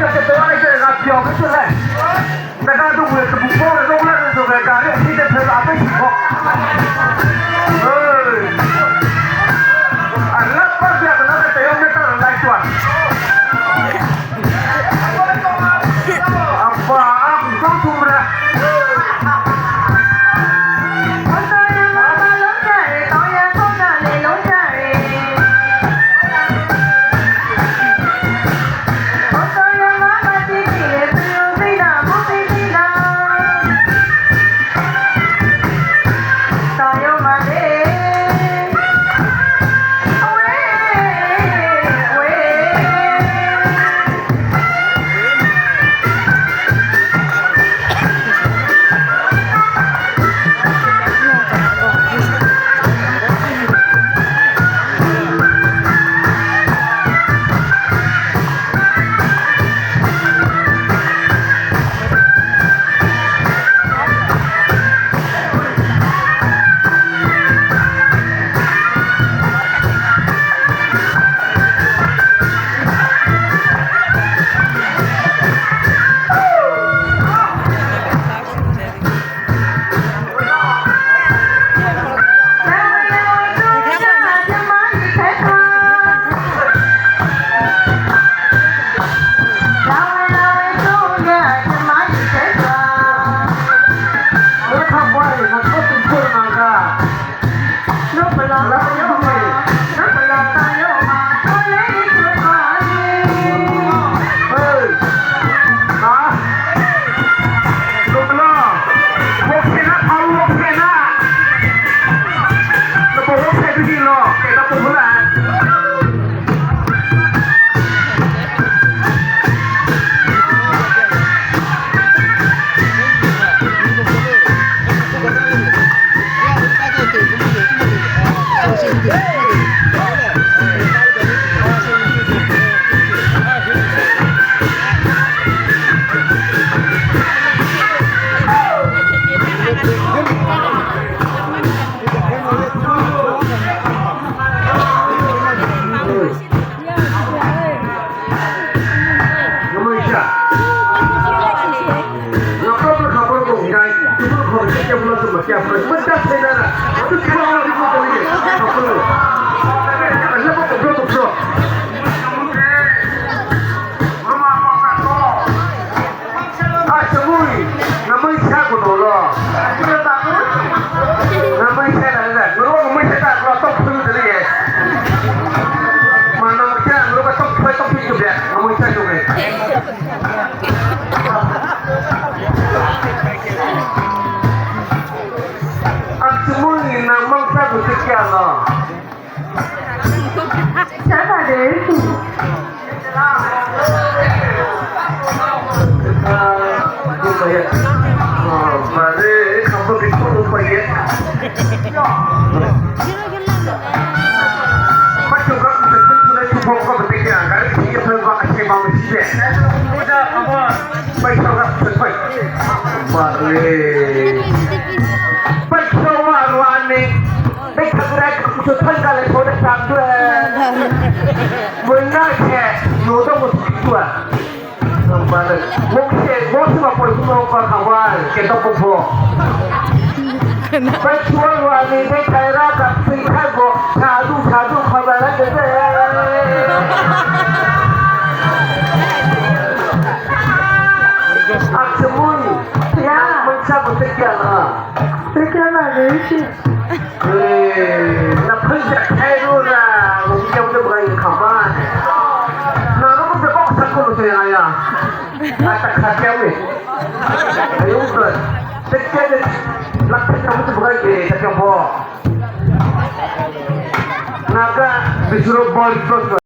จะเจออะไรเจอกับเกี่ยวไม่ใช่เลยแต่การดูเหมือนกับบุกโบ้ลงเล่นในส่วนรายการเนี่ยที่จะเธอรับไม่ถึงหรอกอันนั้นก็เสียไปแล้วแต่ยังไม่ต้องอะไรส่วนapaต้องทุ่มเลยไปช่วยวันนี้ให้ใครรักกับสิ่งแค่บอกชาดูคอยมาแล้วเจ๊อักษมุนยังมันชอบมันติดกันอ่ะติดกันอะไรสินับเพิ่งจะแค่รู้นะผมยังจะไปขับบ้านน้าเราก็จะบอกสักคนรู้สึกยังไงอ่ะอาจจะขาดแก้วเลยไอ้ยุ่งเลยติดแค่เด็กรักที่เราไม่ต้องไปเกย์จะพอนักการบิสโรบอล